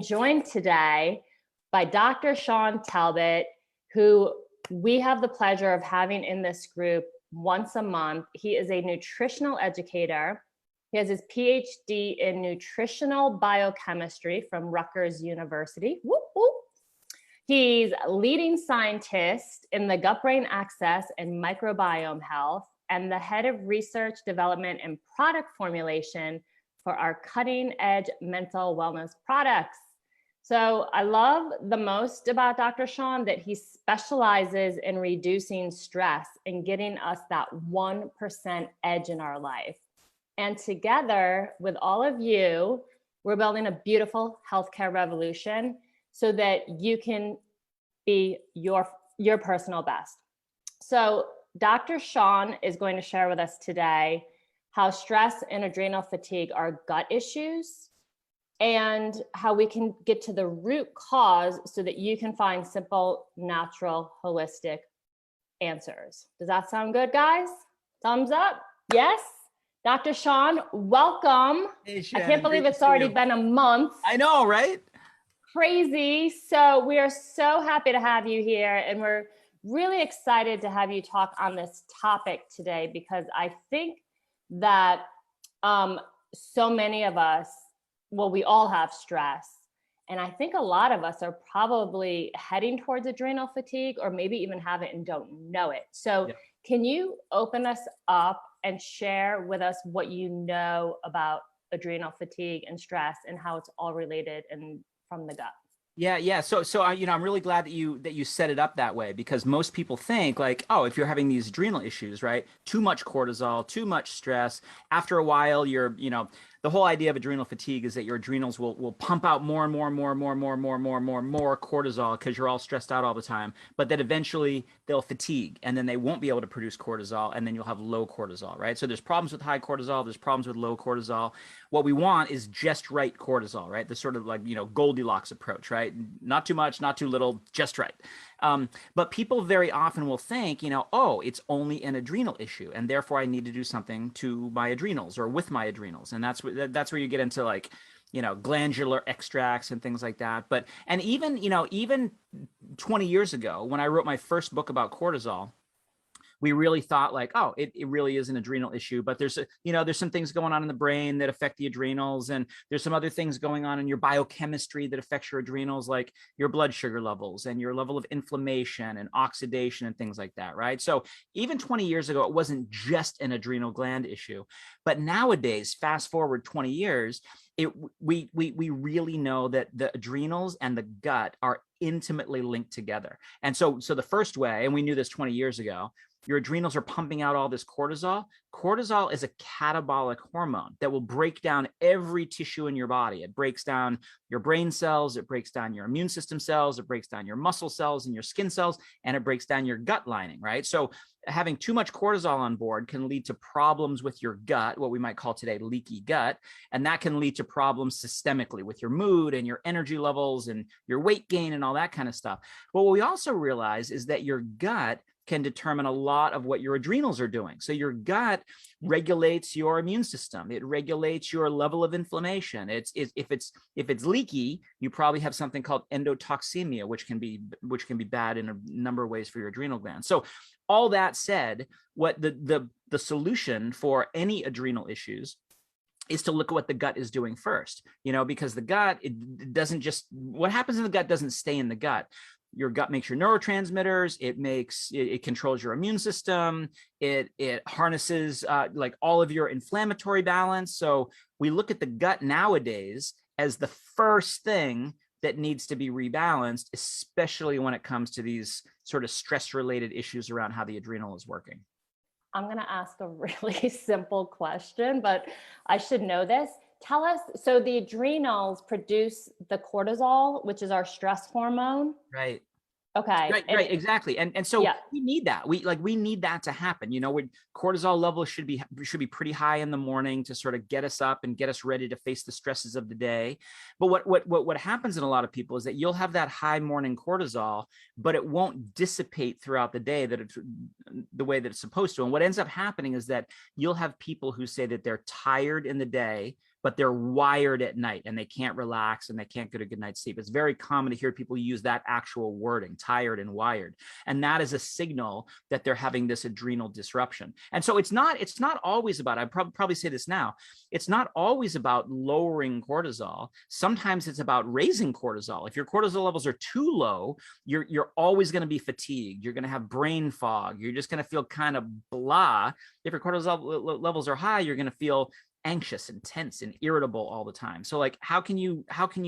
Joined today by Dr. Sean Talbot, who we have the pleasure of having in this group once a month. He is a nutritional educator. He has his PhD in nutritional biochemistry from Rutgers University. Whoop, whoop. He's leading scientist in the gut-brain axis and microbiome health, and the head of research, development, and product formulation for our cutting-edge mental wellness products. So I love the most about Dr. Sean that he specializes in reducing stress and getting us that 1% edge in our life. And together with all of you, we're building a beautiful healthcare revolution so that you can be your personal best. So Dr. Sean is going to share with us today how stress and adrenal fatigue are gut issues and how we can get to the root cause so that you can find simple, natural, holistic answers. Does that sound good, guys? Thumbs up? Yes? Dr. Sean, welcome. Hey, Shannon, I can't believe it's already been a month. I know, right? Crazy. So we are so happy to have you here, and we're really excited to have you talk on this topic today, because I think that so many of us, well, we all have stress. And I think a lot of us are probably heading towards adrenal fatigue, or maybe even have it and don't know it. So yeah. Can you open us up and share with us what you know about adrenal fatigue and stress and how it's all related and from the gut? Yeah. So I'm really glad that you set it up that way, because most people think like, oh, if you're having these adrenal issues, right? Too much cortisol, too much stress. After a while, the whole idea of adrenal fatigue is that your adrenals will pump out more and more cortisol because you're all stressed out all the time. But then eventually they'll fatigue, and then they won't be able to produce cortisol, and then you'll have low cortisol, right? So there's problems with high cortisol, there's problems with low cortisol. What we want is just right cortisol, right? The sort of like, Goldilocks approach, right? Not too much, not too little, just right. But people very often will think, oh, it's only an adrenal issue, and therefore I need to do something to my adrenals or with my adrenals. And that's where you get into like, glandular extracts and things like that. But, and even 20 years ago, when I wrote my first book about cortisol, we really thought like, oh, it really is an adrenal issue, but there's some things going on in the brain that affect the adrenals, and there's some other things going on in your biochemistry that affects your adrenals, like your blood sugar levels and your level of inflammation and oxidation and things like that, right? So even 20 years ago, it wasn't just an adrenal gland issue, but nowadays, fast forward 20 years, we really know that the adrenals and the gut are intimately linked together. And so the first way, and we knew this 20 years ago, your adrenals are pumping out all this cortisol. Cortisol is a catabolic hormone that will break down every tissue in your body. It breaks down your brain cells, it breaks down your immune system cells, it breaks down your muscle cells and your skin cells, and it breaks down your gut lining, right? So having too much cortisol on board can lead to problems with your gut, what we might call today leaky gut, and that can lead to problems systemically with your mood and your energy levels and your weight gain and all that kind of stuff. But what we also realize is that your gut can determine a lot of what your adrenals are doing. So your gut regulates your immune system. It regulates your level of inflammation. If it's leaky, you probably have something called endotoxemia, which can be bad in a number of ways for your adrenal glands. So all that said, what the solution for any adrenal issues is to look at what the gut is doing first, because the gut, it doesn't just, what happens in the gut doesn't stay in the gut. Your gut makes your neurotransmitters. It controls your immune system. It harnesses like all of your inflammatory balance. So we look at the gut nowadays as the first thing that needs to be rebalanced, especially when it comes to these sort of stress-related issues around how the adrenal is working. I'm going to ask a really simple question, but I should know this. Tell us, so the adrenals produce the cortisol, which is our stress hormone. Right. Okay. Right, exactly. And so yeah. We need that. We need that to happen. Cortisol levels should be pretty high in the morning to sort of get us up and get us ready to face the stresses of the day. But what happens in a lot of people is that you'll have that high morning cortisol, but it won't dissipate throughout the day the way that it's supposed to. And what ends up happening is that you'll have people who say that they're tired in the day, but they're wired at night and they can't relax and they can't get a good night's sleep. It's very common to hear people use that actual wording, tired and wired. And that is a signal that they're having this adrenal disruption. And so it's not always about, I'd probably say this now, it's not always about lowering cortisol. Sometimes it's about raising cortisol. If your cortisol levels are too low, you're always going to be fatigued. You're going to have brain fog. You're just going to feel kind of blah. If your cortisol levels are high, you're going to feel anxious and tense and irritable all the time. So like, how can you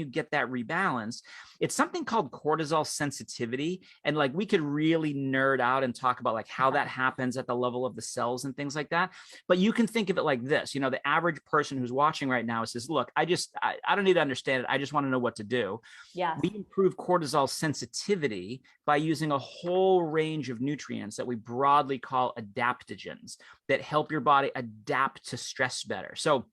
get that rebalance? It's something called cortisol sensitivity. And like, we could really nerd out and talk about like how that happens at the level of the cells and things like that. But you can think of it like this, the average person who's watching right now says, look, I don't need to understand it. I just want to know what to do. Yeah. We improve cortisol sensitivity by using a whole range of nutrients that we broadly call adaptogens that help your body adapt to stress better. So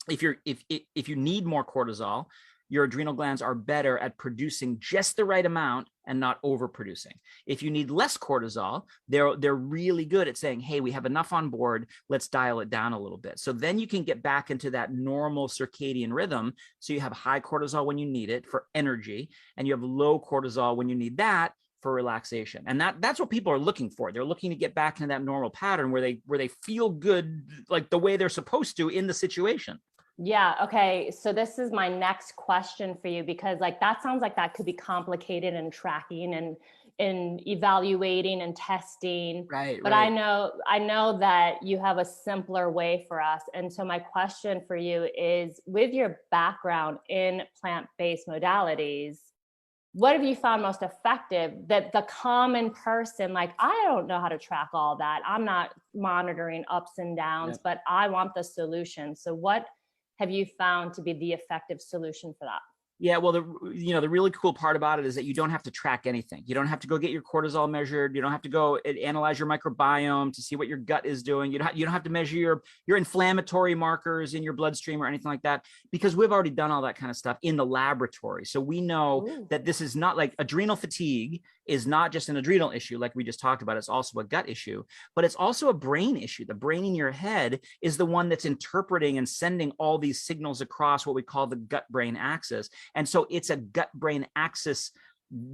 if you need more cortisol, your adrenal glands are better at producing just the right amount and not overproducing. If you need less cortisol, they're really good at saying, hey, we have enough on board, let's dial it down a little bit. So then you can get back into that normal circadian rhythm. So you have high cortisol when you need it for energy, and you have low cortisol when you need that for relaxation. And that's what people are looking for. They're looking to get back into that normal pattern where they feel good, like the way they're supposed to in the situation. Yeah. Okay. So this is my next question for you, because like, that sounds like that could be complicated in tracking and in evaluating and testing. Right. But I know that you have a simpler way for us. And so my question for you is, with your background in plant-based modalities, what have you found most effective that the common person, like, I don't know how to track all that. I'm not monitoring ups and downs, but I want the solution. So what have you found to be the effective solution for that? Yeah, well, the really cool part about it is that you don't have to track anything. You don't have to go get your cortisol measured. You don't have to go and analyze your microbiome to see what your gut is doing. You don't have to measure your inflammatory markers in your bloodstream or anything like that, because we've already done all that kind of stuff in the laboratory. So we know that this is not like adrenal fatigue is not just an adrenal issue like we just talked about. It's also a gut issue, but it's also a brain issue. The brain in your head is the one that's interpreting and sending all these signals across what we call the gut-brain axis. And so it's a gut-brain axis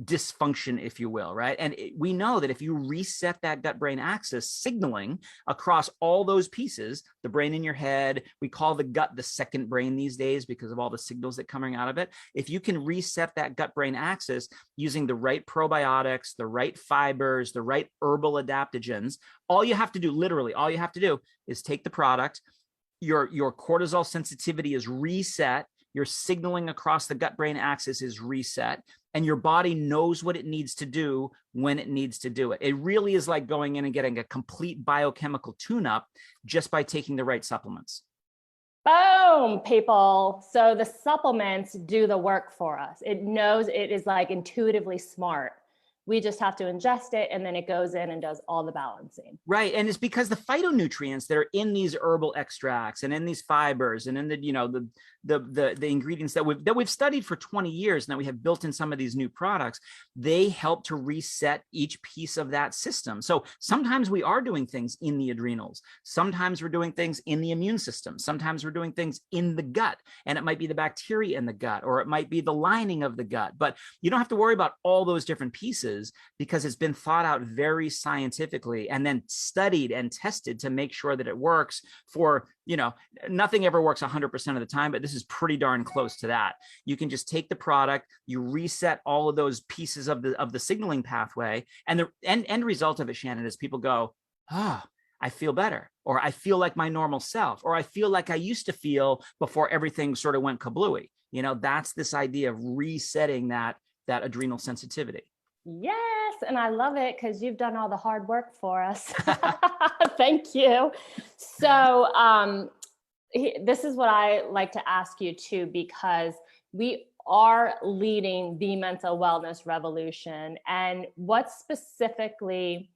dysfunction, if you will, right? And we know that if you reset that gut-brain axis signaling across all those pieces, the brain in your head, we call the gut the second brain these days because of all the signals that coming out of it. If you can reset that gut-brain axis using the right probiotics, the right fibers, the right herbal adaptogens, all you have to do, literally, all you have to do is take the product, your cortisol sensitivity is reset, your signaling across the gut-brain axis is reset, and your body knows what it needs to do when it needs to do it. It really is like going in and getting a complete biochemical tune-up just by taking the right supplements. Boom, people. So the supplements do the work for us. It knows, it is like intuitively smart. We just have to ingest it, and then it goes in and does all the balancing. Right. And it's because the phytonutrients that are in these herbal extracts and in these fibers and in the ingredients that we've studied for 20 years and that we have built in some of these new products, they help to reset each piece of that system. So sometimes we are doing things in the adrenals. Sometimes we're doing things in the immune system. Sometimes we're doing things in the gut, and it might be the bacteria in the gut, or it might be the lining of the gut. But you don't have to worry about all those different pieces, because it's been thought out very scientifically and then studied and tested to make sure that it works for, nothing ever works 100% of the time, but this is pretty darn close to that. You can just take the product, you reset all of those pieces of the signaling pathway, and the end result of it, Shannon, is people go, I feel better, or I feel like my normal self, or I feel like I used to feel before everything sort of went kablooey. That's this idea of resetting that adrenal sensitivity. Yes. And I love it because you've done all the hard work for us. Thank you. So this is what I like to ask you too, because we are leading the mental wellness revolution. And what specifically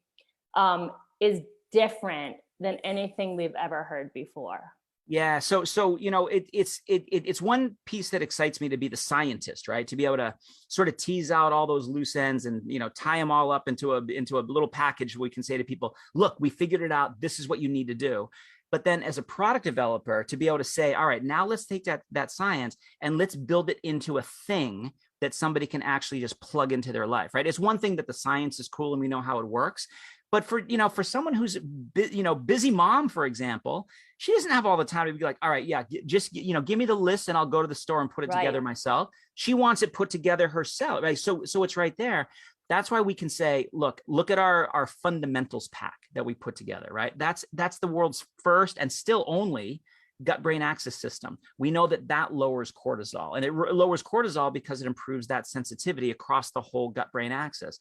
is different than anything we've ever heard before? Yeah. So it's one piece that excites me to be the scientist, right? To be able to sort of tease out all those loose ends and, tie them all up into a little package. We can say to people, look, we figured it out. This is what you need to do. But then as a product developer, to be able to say, all right, now let's take that science and let's build it into a thing that somebody can actually just plug into their life, right? It's one thing that the science is cool and we know how it works. But for someone who's busy mom, for example, she doesn't have all the time to be like, all right, yeah, just give me the list and I'll go to the store and put it together myself. She wants it put together herself, right? So it's right there. That's why we can say, look at our fundamentals pack that we put together, right? That's the world's first and still only gut-brain axis system. We know that lowers cortisol, and it lowers cortisol because it improves that sensitivity across the whole gut-brain axis.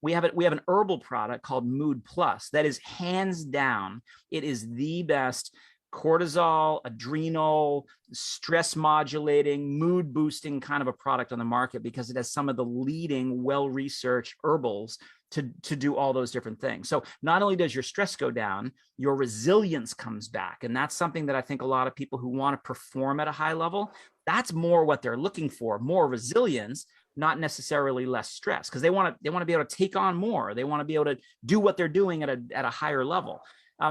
We have an herbal product called Mood Plus that is hands down, it is the best cortisol, adrenal, stress modulating, mood boosting kind of a product on the market because it has some of the leading well-researched herbals to do all those different things. So not only does your stress go down, your resilience comes back. And that's something that I think a lot of people who want to perform at a high level, that's more what they're looking for, more resilience, not necessarily less stress, because they want to be able to take on more. They want to be able to do what they're doing at a higher level.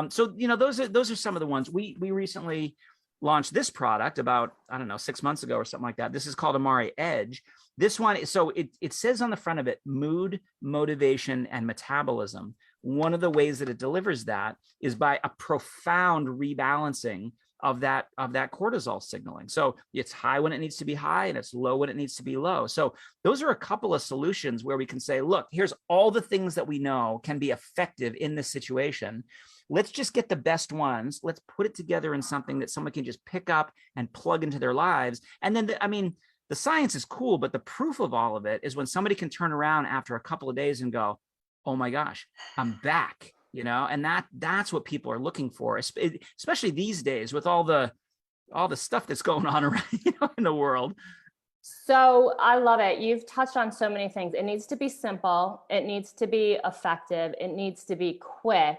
So those are some of the ones. We recently launched this product about, I don't know, 6 months ago or something like that. This is called Amare Edge. This one, so it says on the front of it, mood, motivation, and metabolism. One of the ways that it delivers that is by a profound rebalancing of that cortisol signaling. So it's high when it needs to be high and it's low when it needs to be low. So those are a couple of solutions where we can say, look, here's all the things that we know can be effective in this situation. Let's just get the best ones. Let's put it together in something that someone can just pick up and plug into their lives. And then, the science is cool, but the proof of all of it is when somebody can turn around after a couple of days and go, oh my gosh, I'm back, and that's what people are looking for, especially these days with all the stuff that's going on around, in the world. So I love it. You've touched on so many things. It needs to be simple. It needs to be effective. It needs to be quick.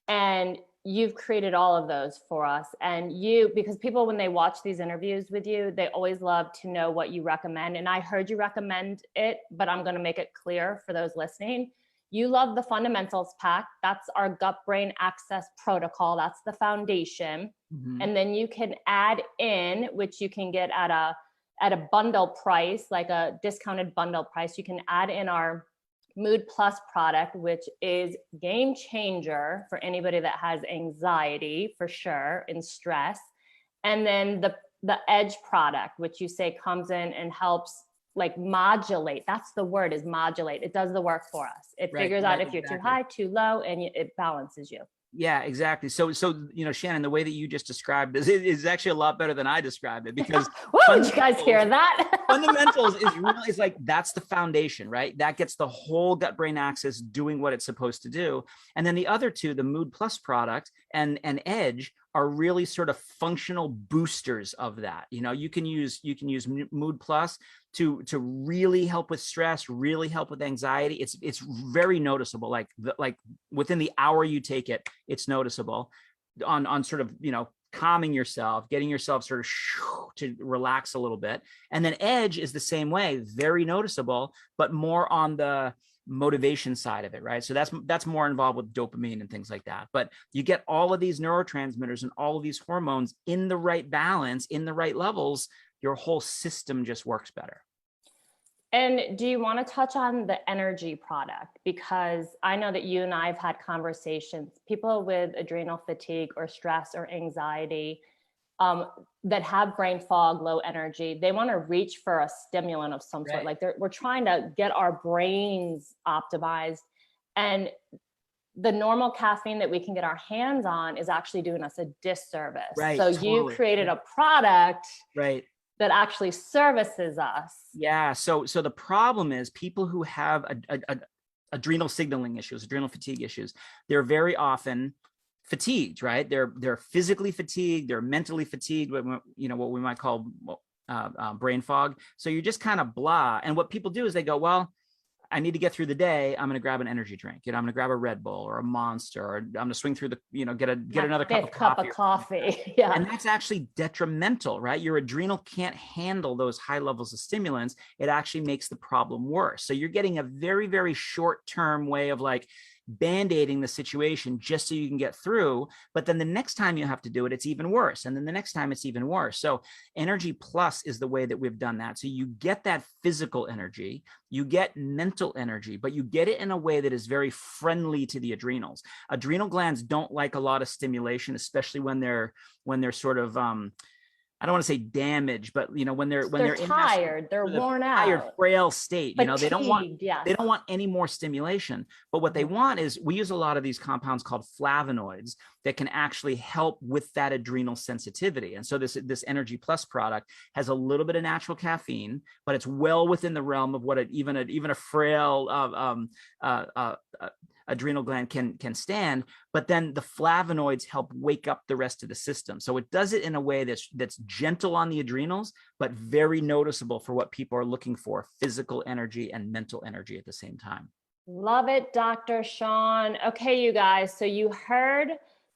And you've created all of those for us. And because people, when they watch these interviews with you, they always love to know what you recommend. And I heard you recommend it, but I'm going to make it clear for those listening. You love the fundamentals pack. That's our gut-brain access protocol. That's the foundation. Mm-hmm. And then you can add in, which you can get at a bundle price, like a discounted bundle price. You can add in our Mood Plus product, which is game changer for anybody that has anxiety for sure and stress. And then the Edge product, which you say comes in and helps like modulate. That's the word, is modulate. It does the work for us. It figures out if you're too high, too low, and it balances you. Yeah, exactly. So Shannon, the way that you just described this is actually a lot better than I described it, because did you guys hear that? Fundamentals is really, it's like, that's the foundation, right? That gets the whole gut brain axis doing what it's supposed to do. And then the other two, the Mood Plus product and Edge, are really sort of functional boosters of that. You can use Mood Plus to really help with stress, really help with anxiety. It's very noticeable. Like within the hour you take it, it's noticeable on sort of, calming yourself, getting yourself sort of to relax a little bit. And then Edge is the same way, very noticeable, but more on the motivation side of it, right? So that's more involved with dopamine and things like that. But you get all of these neurotransmitters and all of these hormones in the right balance, in the right levels, your whole system just works better. And do you want to touch on the energy product? Because I know that you and I have had conversations, people with adrenal fatigue or stress or anxiety that have brain fog, low energy, they want to reach for a stimulant of some sort. Like we're trying to get our brains optimized, and the normal caffeine that we can get our hands on is actually doing us a disservice. Right. So totally. You created a product that actually services us. Yeah. So the problem is people who have adrenal signaling issues, adrenal fatigue issues, they're very often fatigued, right? They're physically fatigued, they're mentally fatigued, what we might call brain fog. So you're just kind of blah. And what people do is they go, well, I need to get through the day. I'm going to grab an energy drink. I'm going to grab a Red Bull or a Monster, or I'm going to swing through get another cup of coffee. Yeah. And that's actually detrimental, right? Your adrenal can't handle those high levels of stimulants. It actually makes the problem worse. So you're getting a very, very short-term way of like, band-aiding the situation just so you can get through. But then the next time you have to do it, it's even worse. And then the next time it's even worse. So Energy Plus is the way that we've done that. So you get that physical energy, you get mental energy, but you get it in a way that is very friendly to the adrenals. Adrenal glands don't like a lot of stimulation, especially when they're sort of I don't want to say damaged, but when they're tired, they're worn out, tired, frail state, fatigued, they don't want any more stimulation. But what they want is, we use a lot of these compounds called flavonoids that can actually help with that adrenal sensitivity. And so this Energy Plus product has a little bit of natural caffeine, but it's well within the realm of what even a frail adrenal gland can stand. But then the flavonoids help wake up the rest of the system. So it does it in a way that's gentle on the adrenals, but very noticeable for what people are looking for: physical energy and mental energy at the same time. Love it, Dr. Sean. Okay, you guys, so you heard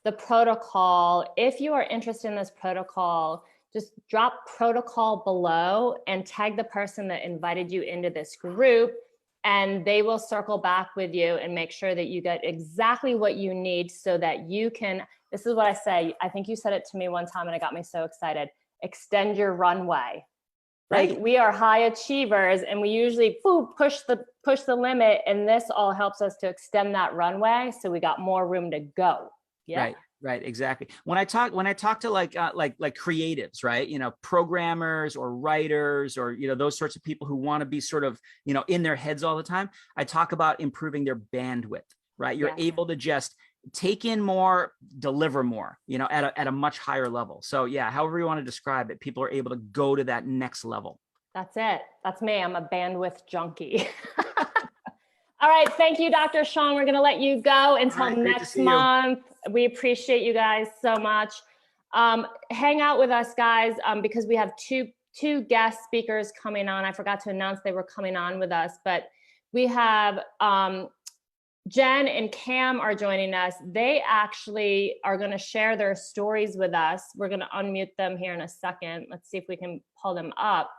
the protocol. If you are interested in this protocol, just drop protocol below and tag the person that invited you into this group, and they will circle back with you and make sure that you get exactly what you need so that you can, this is what I say, I think you said it to me one time and it got me so excited, extend your runway. Right. Like, we are high achievers and we usually push the limit, and this all helps us to extend that runway so we got more room to go. Yeah. Right, exactly. When I talk to like creatives, right? Programmers or writers or those sorts of people who want to be sort of in their heads all the time, I talk about improving their bandwidth, right? You're able to just take in more, deliver more, at a much higher level. So yeah, however you want to describe it, people are able to go to that next level. That's it. That's me. I'm a bandwidth junkie. All right. Thank you, Dr. Sean. We're going to let you go until next month. We appreciate you guys so much. Hang out with us, guys, because we have two guest speakers coming on. I forgot to announce they were coming on with us, but we have Jen and Cam are joining us. They actually are going to share their stories with us. We're going to unmute them here in a second. Let's see if we can pull them up.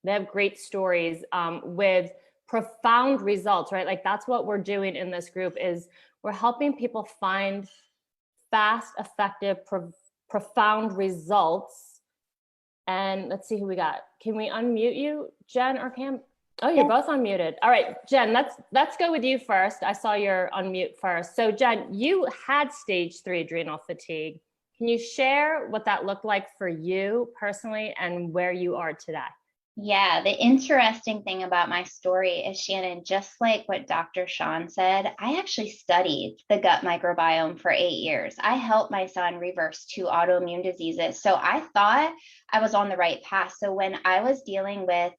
They have great stories with profound results, right? Like, that's what we're doing in this group, is we're helping people find fast, effective, profound results. And let's see who we got. Can we unmute you, Jen or Cam? Oh, you're both unmuted. All right, Jen, let's go with you first. I saw your unmute first. So Jen, you had stage 3 adrenal fatigue. Can you share what that looked like for you personally and where you are today? Yeah, the interesting thing about my story is, Shannon, just like what Dr. Sean said, I actually studied the gut microbiome for 8 years. I helped my son reverse 2 autoimmune diseases. So I thought I was on the right path. So when I was dealing with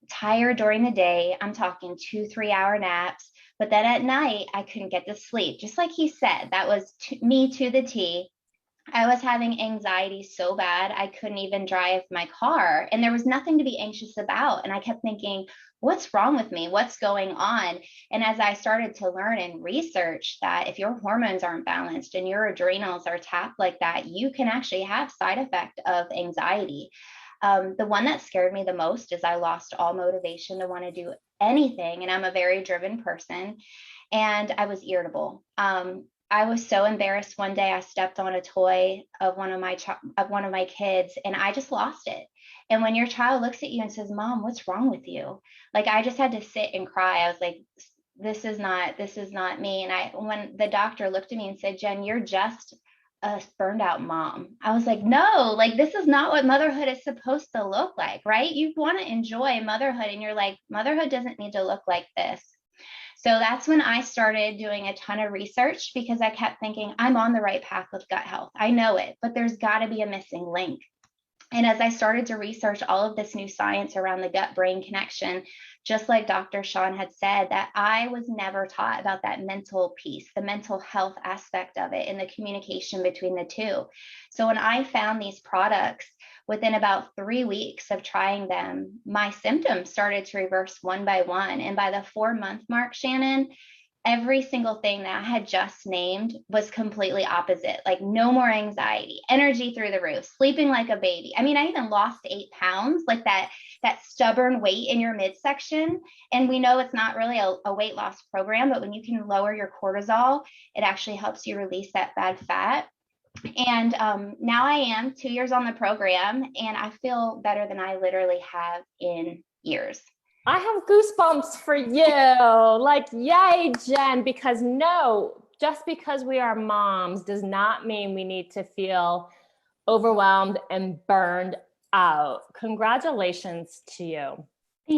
tired during the day, I'm talking 2-3 hour naps, but then at night I couldn't get to sleep. Just like he said, that was me to the T. I was having anxiety so bad, I couldn't even drive my car, and there was nothing to be anxious about. And I kept thinking, what's wrong with me? What's going on? And as I started to learn and research that if your hormones aren't balanced and your adrenals are tapped like that, you can actually have side effect of anxiety. The one that scared me the most is I lost all motivation to want to do anything. And I'm a very driven person, and I was irritable. I was so embarrassed. One day I stepped on a toy of one of my kids, and I just lost it. And when your child looks at you and says, "Mom, what's wrong with you?" I just had to sit and cry. I was like, this is not me. And when the doctor looked at me and said, "Jen, you're just a burned out mom." I was like, no, this is not what motherhood is supposed to look like, right? You want to enjoy motherhood, and you're like, motherhood doesn't need to look like this. So that's when I started doing a ton of research, because I kept thinking, I'm on the right path with gut health. I know it, but there's got to be a missing link. And as I started to research all of this new science around the gut-brain connection, just like Dr. Sean had said, that I was never taught about that mental piece, the mental health aspect of it, and the communication between the two. So when I found these products, within about 3 weeks of trying them, my symptoms started to reverse one by one. And by the 4-month mark, Shannon, every single thing that I had just named was completely opposite. Like no more anxiety, energy through the roof, sleeping like a baby. I mean, I even lost 8 pounds, like that stubborn weight in your midsection. And we know it's not really a weight loss program, but when you can lower your cortisol, it actually helps you release that bad fat. And now I am 2 years on the program, and I feel better than I literally have in years. I have goosebumps for you. Like, yay, Jen, because no, just because we are moms does not mean we need to feel overwhelmed and burned out. Congratulations to you.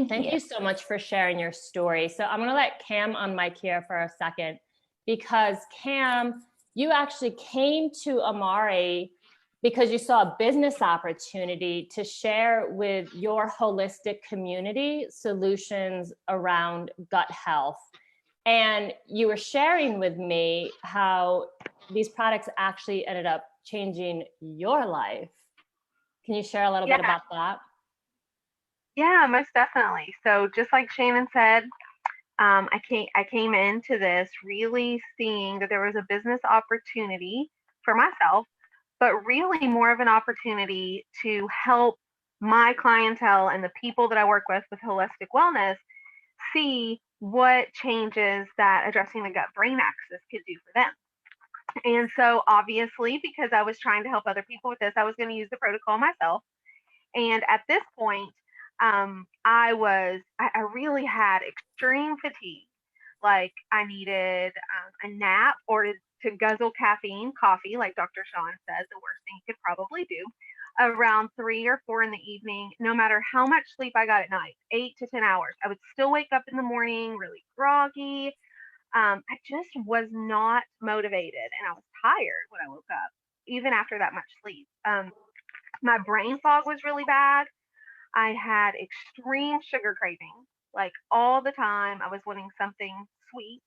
Thank you so much for sharing your story. So I'm going to let Cam on mic here for a second, because Cam, you actually came to Amari because you saw a business opportunity to share with your holistic community solutions around gut health. And you were sharing with me how these products actually ended up changing your life. Can you share a little bit about that? Yeah, most definitely. So just like Shannon said, I came into this really seeing that there was a business opportunity for myself, but really more of an opportunity to help my clientele and the people that I work with holistic wellness see what changes that addressing the gut-brain axis could do for them. And so obviously, because I was trying to help other people with this, I was going to use the protocol myself. And at this point, I really had extreme fatigue. Like I needed a nap or to guzzle caffeine, coffee, like Dr. Sean said, the worst thing you could probably do, around 3 or 4 in the evening, no matter how much sleep I got at night, 8 to 10 hours. I would still wake up in the morning really groggy. I just was not motivated, and I was tired when I woke up, even after that much sleep. My brain fog was really bad. I had extreme sugar cravings, like all the time. I was wanting something sweet.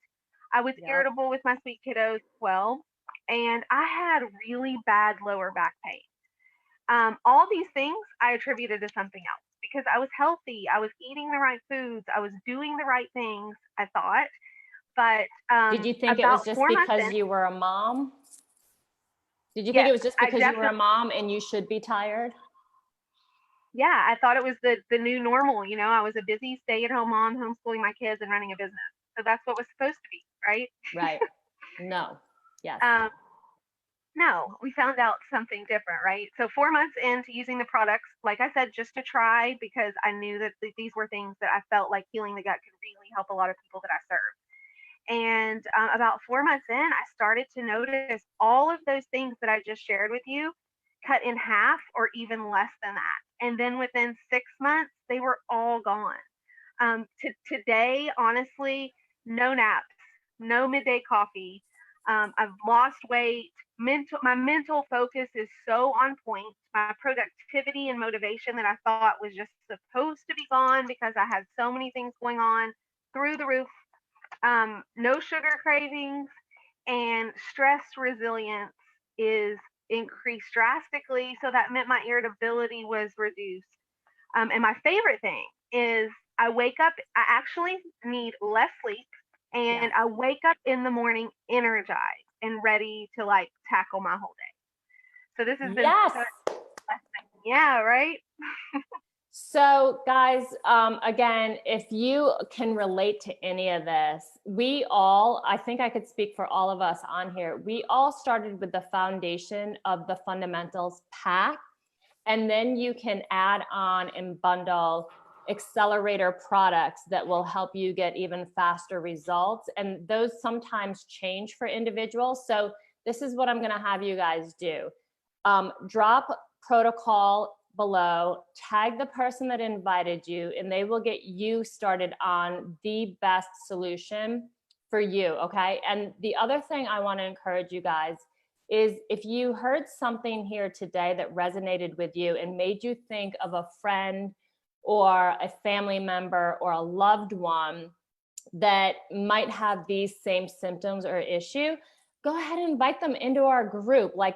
I was irritable with my sweet kiddos as well. And I had really bad lower back pain. All these things I attributed to something else because I was healthy. I was eating the right foods. I was doing the right things, I thought. But did you think it was just because you were a mom? Did you think it was just because you were a mom and you should be tired? Yeah, I thought it was the new normal. You know, I was a busy stay-at-home mom, homeschooling my kids and running a business. So that's what was supposed to be, right? Right. No. Yes. No, we found out something different, right? So 4 months into using the products, like I said, just to try, because I knew that these were things that I felt like healing the gut could really help a lot of people that I serve. And about 4 months in, I started to notice all of those things that I just shared with you cut in half or even less than that. And then within 6 months, they were all gone. Today, honestly, no naps, no midday coffee. I've lost weight. My mental focus is so on point. My productivity and motivation that I thought was just supposed to be gone because I had so many things going on through the roof. No sugar cravings, and stress resilience is increased drastically. So that meant my irritability was reduced. And my favorite thing is I wake up, I actually need less sleep, and I wake up in the morning energized and ready to like tackle my whole day. So this has been yeah, right? So guys, again, if you can relate to any of this, we all, I think I could speak for all of us on here, we all started with the foundation of the fundamentals pack, and then you can add on and bundle accelerator products that will help you get even faster results. And those sometimes change for individuals. So this is what I'm gonna have you guys do. Drop protocol below, tag the person that invited you, and they will get you started on the best solution for you, okay? And the other thing I want to encourage you guys is if you heard something here today that resonated with you and made you think of a friend or a family member or a loved one that might have these same symptoms or issue, go ahead and invite them into our group. Like,